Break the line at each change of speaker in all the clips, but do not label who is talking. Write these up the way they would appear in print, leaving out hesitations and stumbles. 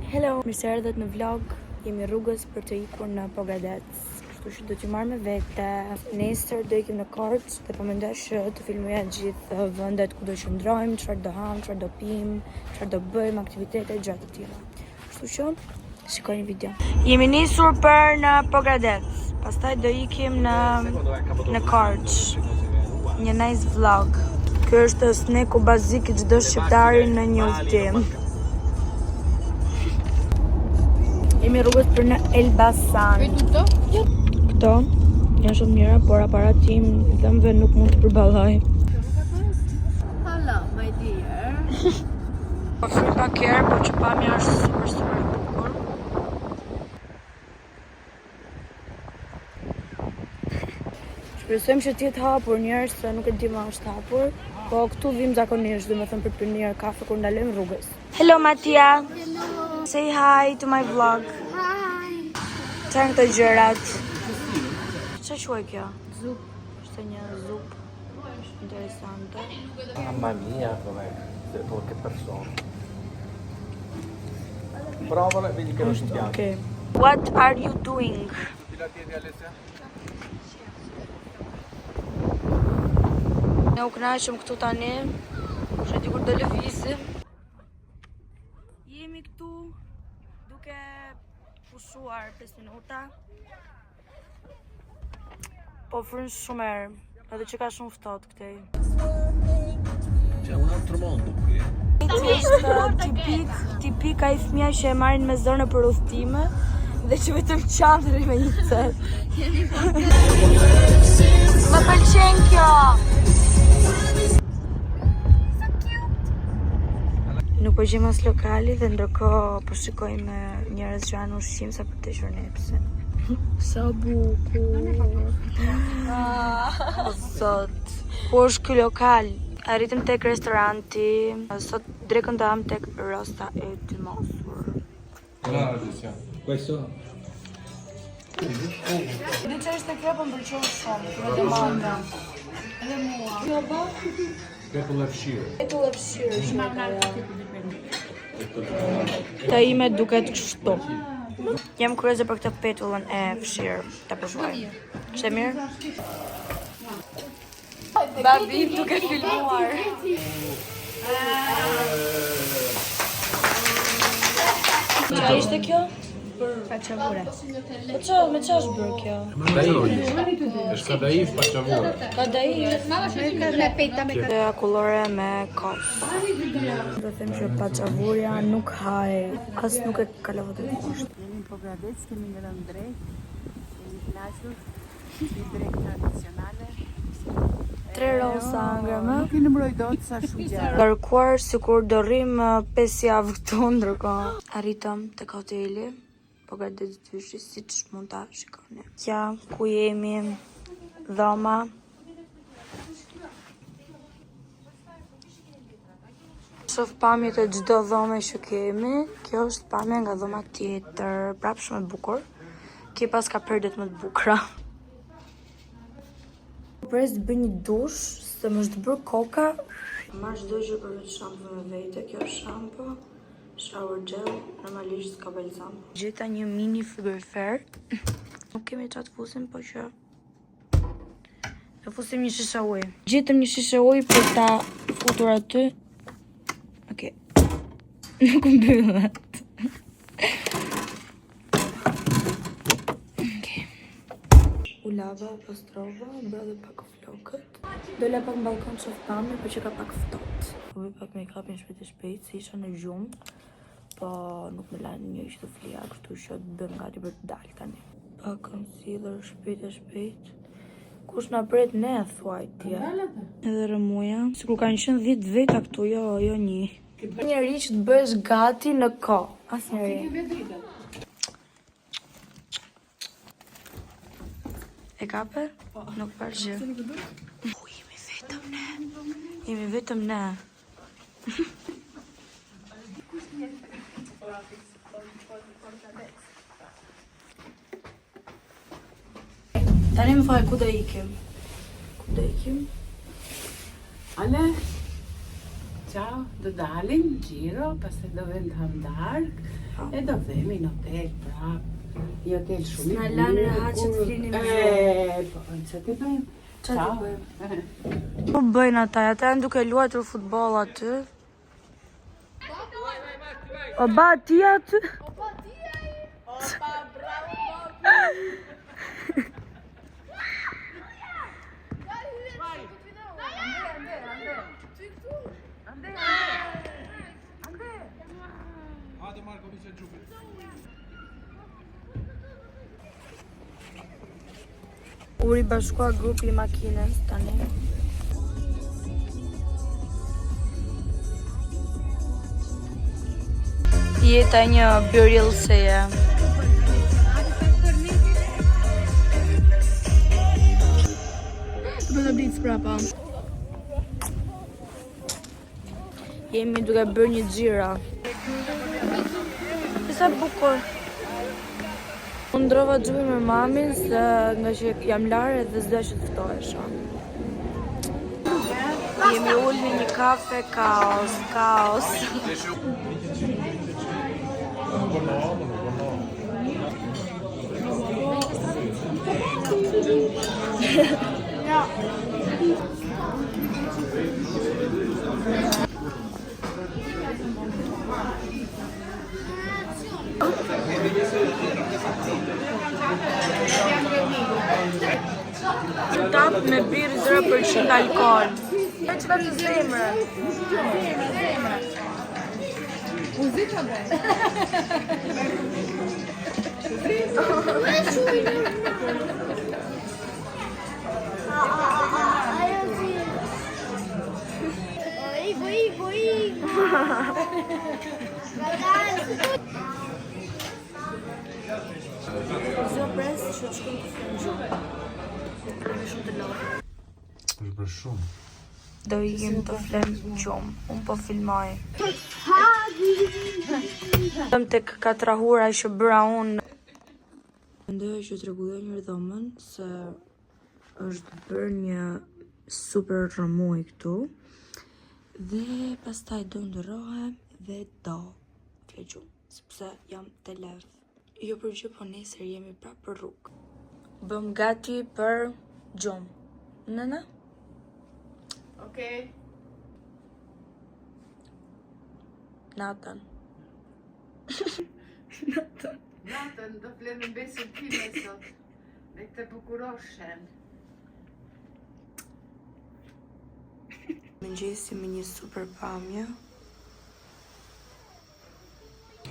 Hello, mirë se erdhët në vlog. Jemi rrugës për të ikur në Pogadec. Kështu që do t'ju marr me vete. Nesër do ikim në Korçë dhe po mendoj të filmoja gjithë vendet ku do qëndrojmë, çfarë do ham, çfarë do pim, çfarë do bëjmë, aktivitete gjëra të tjera. Kështu që shikoni video. Jemi nisur për në Pogadec. Pastaj do ikim në Korçë. Një nice vlog. Ky është sneku bazik i çdo shqiptari në një udhtim. Jemi rrugës për në Elbasan. Këto janë shumë mira, por aparatim i dhëmbëve nuk mund të përballoj.
Hello, my dear.
Po fri pak herë, por që pamja është super e bukur. Shpresojmë që t'jetë hapur njerëz, se nuk e di ma është hapur. Po këtu vim zakonisht, domethënë për pirnir kafe kur ndalojmë rrugës. Hello Mattia.
Hello.
Say hi to my vlog.
Hi.
Çfarë këto gjërat? Çfarë quaj kjo?
Zup.
Është një zup interesante.
Mamma mia, com'è? Che persona. Provala e vedi che non ti piace.
Okay. What are you doing?
Ti la tieni Alessia?
Ne u kënaqëm këtu tani. Kush e di kur do lëvizim. Jemi këtu duke pushuar 5 minuta. Po fryn shumë erë, edhe që ka shumë ftohtë këtej.
C'è un altro mondo qui.
Është tipik ai fëmia që e marrin me zonë për udhëtime dhe që vetëm qandri me një cel. Më pëlqen kjo. Nuk po gjejmë as lokali dhe ndërkohë po shikojmë njerëz që janë ushqim sa për të qenë nepse. Sa bukur. Sot ku është ky lokal? Arritëm tek restoranti. Sot drekën do ham tek Rosta e Tymosur.
Brava Alessia. Questo?
Dhe që është kjo po më pëlqen shumë, kjo dhe manda. Edhe mua. Kjo ba?
Petull e fshirë.
Petull e fshirë është me të ime duket kështu. Jam kurioze për këtë petullën e fshirë. Ta provoj. Është e mirë? Babi duke filmuar. Qa ishte kjo?
Facciavure.
Po me qa është bërë kjo?
Është kadaif pa qavure.
Kadaif.
Me peta me
Dhe akullore me kos. Do them që paçavurja nuk haj, as nuk e kalovët e poshtë.
Jemi në Pogadec, kemi ngrënë drek. Jemi kënaqur. Një drek tradicionale.
3 rosa ngrëmë.
Nuk i numëroj dot sa shumë gjëra.
Kërkuar sikur do rrim 5 javë këtu, ndërkohë arritëm tek hoteli Pogadec dyshi, siç mund ta shikoni. Ja ku jemi, dhoma. Shoh pamjet e çdo dhome që kemi. Kjo është pamja nga dhoma tjetër, prapë shumë e bukur. Kjo pas ka perdet më të bukura. Pres të bëj një dush, se më është bërë koka. Marr çdo gjë përveç shampo me vete. Kjo është shampo, shower gel, normalisht s'ka balzam. Gjeta një mini frigorifer. Nuk kemi çat fusim, po që do fusim një shishe ujë. Gjetëm një shishe ujë për ta futur aty. Okej. Nuk mbyllet. U lava, pastrova, bra dhe pak flokët. Dola pak në balkon që fëtami, po që ka pak fëtot. Po bëj pak make-upin shpejt, se isha në gjumë, po nuk me lanë një që të flia, kështu që të bëm gati për të dalë tani. Pak concealer shpejt. Kush na pret ne, thuaj tje. Edhe rëmuja. Sikur kanë qenë 10 veta këtu, jo një. Njëri që të bësh gati në kohë, asnjëri. E kape? Nuk përgjë. Jemi vetëm ne. Tani më faj, ku do ikim?
Ale, ciao, do dalim, giro, pastaj do vend ham dark.
Pa.
E do themi në hotel, prap. Jo hotel shumë.
S'na lanë rehat që të flinim
Po, çfarë të bëjmë?
Çfarë të bëjmë? Po bëjnë ata, ata janë duke luajtur futboll aty. O ba ti aty?
Opa, bravo,
Hajde Marko, vice gjupit.
U ribashkua grupi i makinës tani. Jeta një bërjellëseje.
Do të blic prapa.
Jemi duke bërë një xhira. Sa bukur. Unë ndrova xhupin me mamin se nga që jam larë dhe s'do që të ftohesha. Jemi ullë në një kafe, kaos. Tap me birë 0% alkohol. E që ka të zemrë?
Muzika be.
Zë pres që të shkëm të filmë gjumë. Shumë të lovë.
Është për shumë.
Do ikim të flemë gjumë. Unë po filmoj. Tëm tek katrahura që bëra unë. Mendoja që të rregulloj një dhomën se është bërë një super rëmuj këtu. Dhe pastaj do ndërrohem dhe do fle gjumë. Sepse jam të levë. Jo për gjë, po nesër jemi prapë për rrugë. Bëm gati për gjumë. Nëna?
Okej.
Natën.
Natën do flenë besën time sot. Me këtë bukuroshen.
Mëngjesi me një super pamje.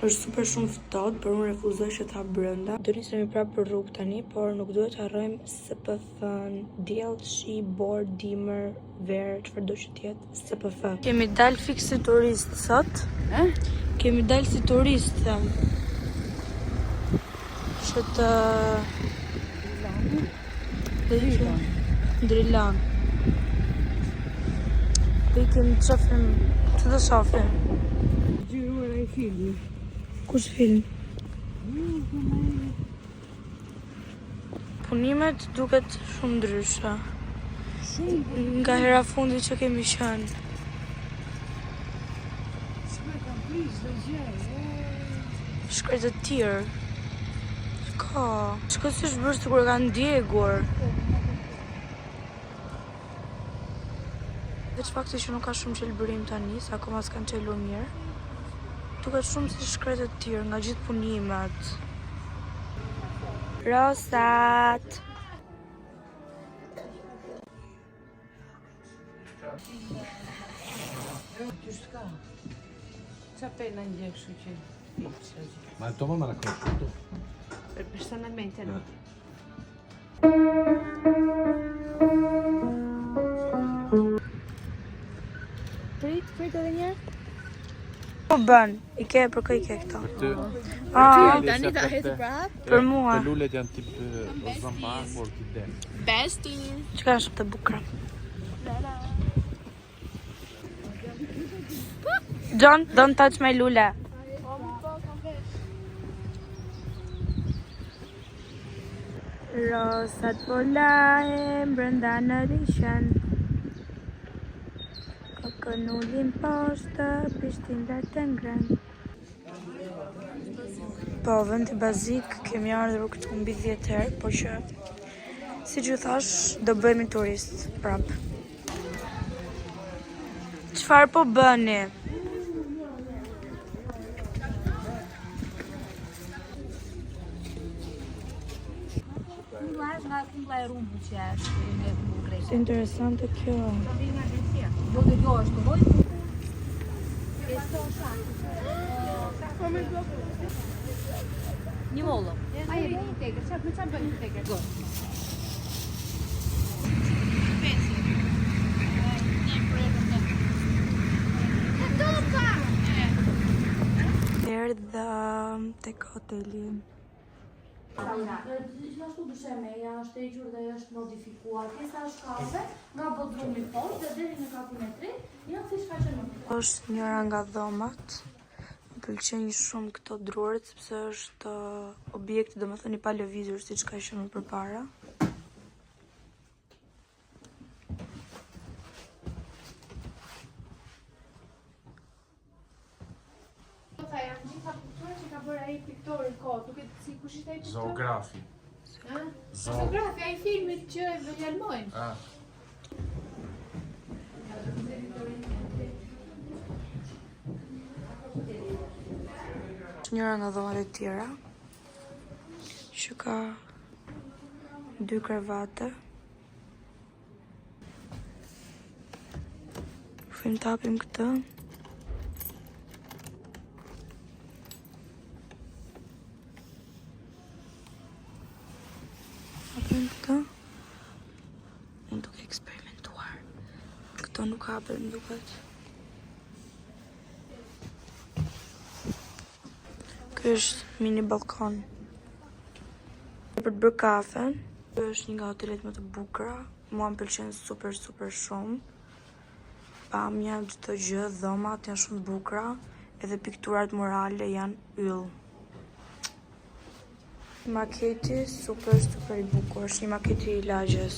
Është super shumë ftohtë, por unë refuzoj që ta brenda. Do nisemi prapë për rrugë tani, por nuk duhet të harrojmë SPF-n, diell, shi, bor, dimër, verë, çfarëdo që të jetë SPF. Kemi dalë fiks si turist sot. Kemi dalë si turist, them. Që të Drilan. Ikim të shofim, që të shofim.
Gjiruar e filmi.
Kush film? Punimet duket shumë ndryshe. Nga hera fundi që kemi qenë. Shkret të tjerë. Ka. Shko si shbërë së kur kanë djegur. Veç fakti që nuk ka shumë qelbërim tani, sa akoma s'kanë qelur mirë. Duket shumë si shkret të tjerë nga gjithë punimet. Rosat!
Qa pena një kështu që
Ma il tuo mamma l'ha conosciuto?
personalmente no.
Prit edhe njerë? Po bën, i ke për kë i ke këto?
Tani ta hetë prap.
Për mua.
Të lullet janë tip o zambar, por t'i del.
Bestie.
Çka është të bukra? Don't touch my lula. Rosat po lahen brenda në rishen. Kokën ullin poshtë, pishtin lartë ngren. Po, vend i bazik, kemi ardhur këtu mbi 10 herë, po që si që thash, do bëhemi turist prap. Çfarë po bëni? Si interesante kjo.
Një mollë. Ajë, një tegër, çfarë bëjmë një tegër? Go.
Erdha tek hoteli.
Gjithashtu dyshemeja është hequr dhe është modifikuar. Pjesa e shkallëve nga bodrumi poshtë dhe deri në kapin e tretë janë si shkaqe.
Është njëra nga dhomat. Më pëlqejnë shumë këto druret sepse është objekt, domethënë i pa lëvizur siç ka qenë përpara.
Janë gjitha piktura që ka bërë ai piktori kohë, duket si kush ishte ai piktor?
Zoografi.
Ëh? Zoografi ai filmit që e vëljalmojnë.
Ah.
Njëra nga dhomat e tjera që ka 2 krevate. Film tapim këtë. Tapim këtë. Unë duke eksperimentuar. Këto nuk hapën duket. Ky është mini balkon. Për të bërë kafen. Ky është një nga hotelet më të bukura. Mua më pëlqen super shumë. Pamja, çdo gjë, dhomat janë shumë të bukura, edhe pikturat murale janë yll. Maketi super i bukur, është një maketi i lagjes.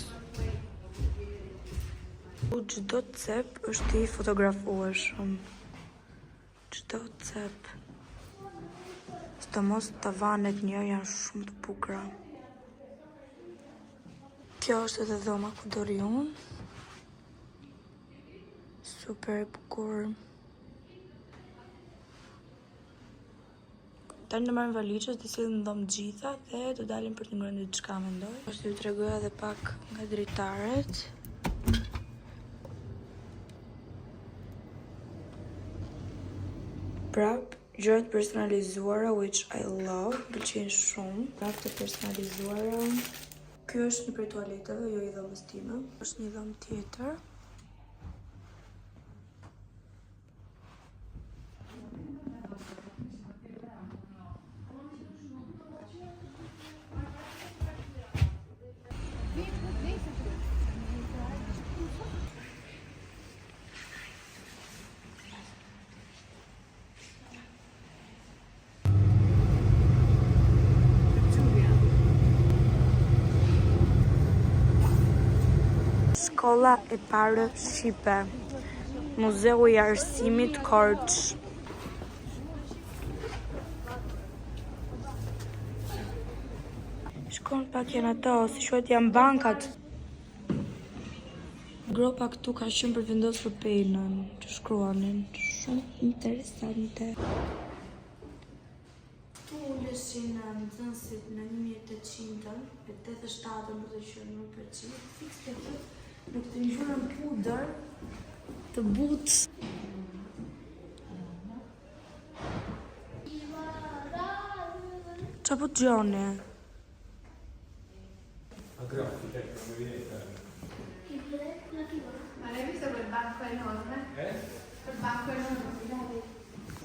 Çdo cep është i fotografueshëm. Çdo cep. Të mos tavanet një janë shumë të bukura. Kjo është edhe dhoma ku do rri unë. Super e bukur. Tani do marrim valizhet, të sillim në dhomë gjitha dhe do dalim për të ngrënë diçka mendoj. Është t'ju tregoj edhe pak nga dritaret. Prap gjërat personalizuara, which I love, pëlqejnë shumë. Prap të personalizuara. Ky është një prej tualetave, jo i dhomës time. Është një dhomë tjetër. Shkolla e parë shqipe. Muzeu i Arsimit Korç. Shkon pak janë ato, si quhet janë bankat. Gropa këtu ka qenë për vendosur penën që shkruanin. Shumë interesante. Këtu uleshin nxënësit në 1800-ën, e 87-ën për të qenë më përgjithë, fiks në këtë ngjyrën pudër të butë. Qa po të gjone?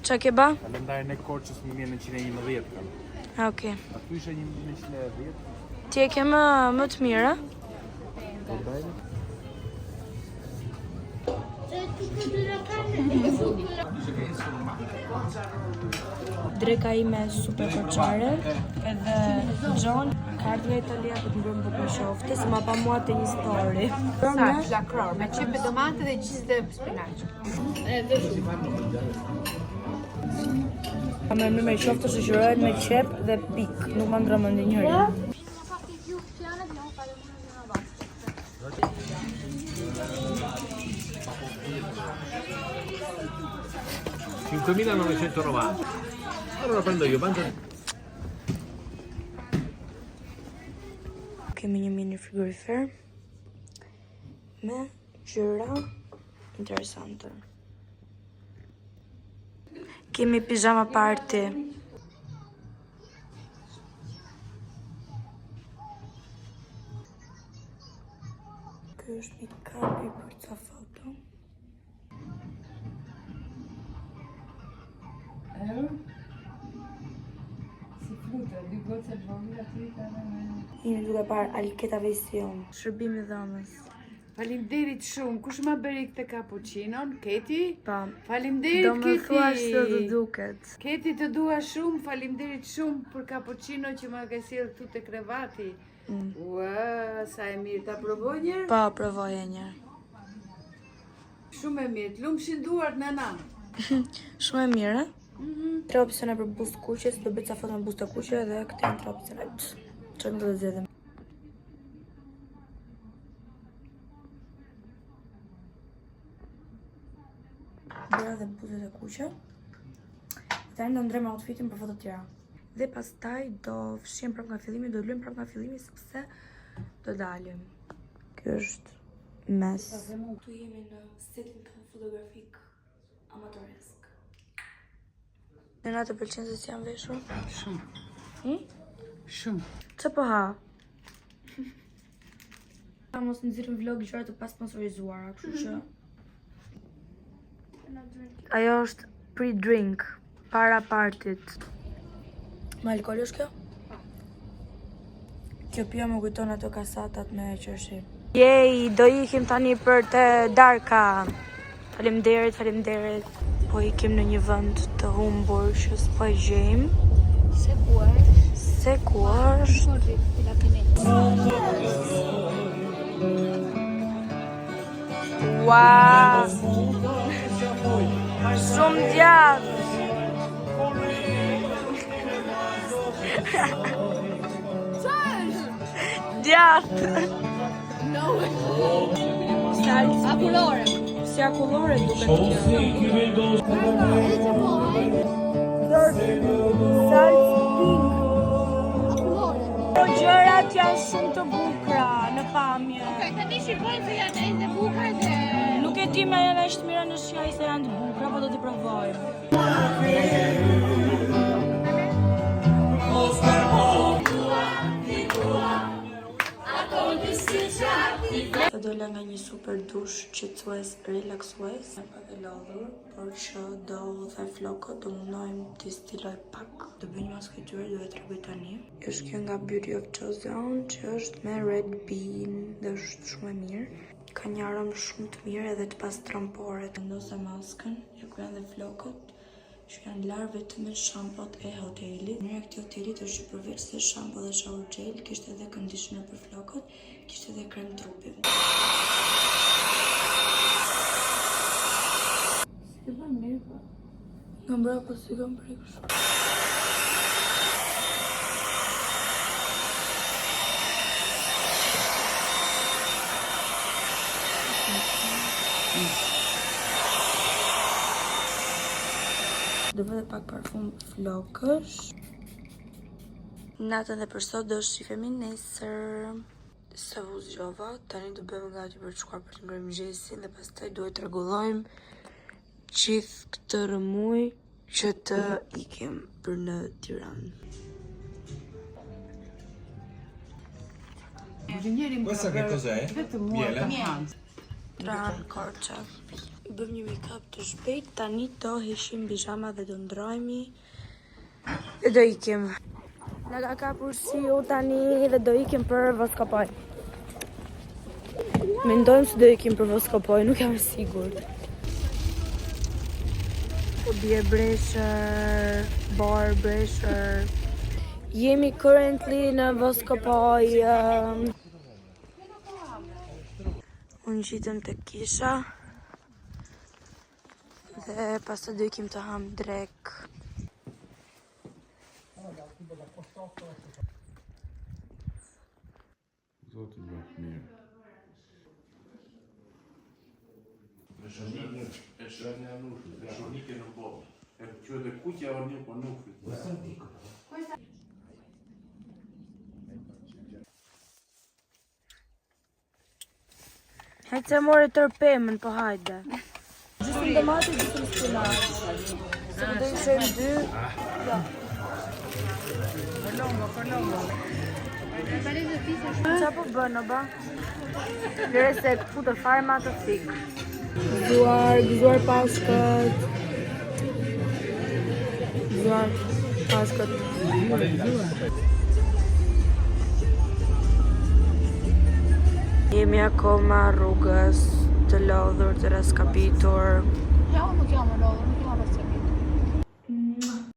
Qa ke ba?
Kalendarin e Korçës 1911 kam.
Okej.
Aty ishte 1910.
Ti e ke më të mira? Dreka ime super koçare, edhe John ka ardhur nga Italia për të bërë bukur qofte, se ma pa mua te një story.
Saktë, lakror, me qepë domate dhe gjizë dhe spinaq.
Më mirë me qoftë të shoqërohet me qep dhe pik, nuk më ndron mendin njëri.
$5.990. Allora lo prendo io,
Kemi një mini frigorifer me gjëra interesante. Kemi pijama party. Ky është një kapi për ca foto. Jemi duke parë Alketa Vesion. Shërbimi dhomës.
Faleminderit shumë. Kush ma bëri këtë cappuccinon? Keti?
Pa.
Faleminderit
Do më thuash se të
Keti.
duket.
Keti të dua shumë, faleminderit shumë për cappuccino që ma ka sjellë këtu te krevati. Ua, sa e mirë, ta provoj një?
Pa, provoje një.
Shumë e mirë. Lumshin duart nana.
Shumë e mirë, 3 opsione për buzë të kuqes, do bëj ca foto me buzë të kuqe dhe këte janë 3 opsione. Çfarë do të zgjedhim? Bëra dhe buzët e kuqe. Tani do ndrejmë outfitin për foto tjera. Dhe pastaj do fshim prapë nga fillimi, do luajm prapë nga fillimi sepse do dalim. Ky është mes. Tu jemi në setin tonë fotografik amatoresk. Nëna të pëlqen se si janë veshur?
Shumë. Shumë.
Ç'o po ha? Mos nxirrim vlog gjëra të pasponsorizuara, kështu që ajo është pre-drink para partit. Me alkool është kjo? Kjo pija më kujton ato kasatat me qershi. Jej, do ikim tani për te darka. Faleminderit, faleminderit. Po ikim në një vend të humbur që s'po e gjejmë. Se ku është? Wow! Shumë djathtë. Djathtë.
Akullore.
Si akullore duket kjo. Po gjërat janë shumë të bukura në pamje.
Tani shikoj se janë ende bukura dhe
Nuk e di me janë ashtë mira në shjaj se janë të bukura, po do t'i provojmë. Të dola nga një super dush qetësues, relaksues, e pak e lodhur, por që do dhe flokët, do munojmë t'i stiloj pak. Do bëj një maskë tyre, do e tregoj tani. Është kjo nga Beauty of Joseon, që është me red bean, dhe është shumë e mirë. Ka një aromë shumë të mirë edhe të pastrampore. Vendose maskën, ja ku janë dhe flokët, që janë larë vetëm me shampot e hotelit. Mirë e këti hotelit është që përveç se shampo dhe shower gel, kishte edhe conditioner për flokët, kishte edhe krem trupi. Si të bërë mirë, po? Nga mbrapa si kam prekë shumë. Do vë dhe pak parfum flokësh. Natën dhe për sot do shifemi nesër. Sa u zgjova, tani do bëjmë gati për të shkuar për të ngrënë mëngjesin dhe pastaj duhet të rregullojmë gjithë këtë rëmuj që të ikim për në Tiranë.
Questa che cos'è?
Vetëm mua
Miele?
kam thënë.
Tran, korça. Bëm një make-up të shpejt, tani do heshim bijama dhe do ndrojmi dhe do ikim. Nga ka kapur shiu tani dhe do ikim për Voskopoj. Mendojmë se do ikim për Voskopoj, nuk jam sigurt. Po bie breshër, bar breshër. Jemi currently në Voskopoj. Unë gjitëm të kisha dhe pastaj do ikim të ham drek.
Zoti bëhet mirë.
E shërën e anushit, e shërnike në botë. E që edhe kuqja o një po nufit.
Hajtë se more tërë pemën, po hajde. Gjysmë domate, gjysmë spinaq. Se më do i shojmë 2. Ja. Qa po bënë, ba? Lere se këtu të fare ma të thikë. Gëzuar pashkët. Gëzuar pashkët. Jemi akoma rrugës të lodhur, të raskapitur.
Ja, unë nuk jam e lodhur.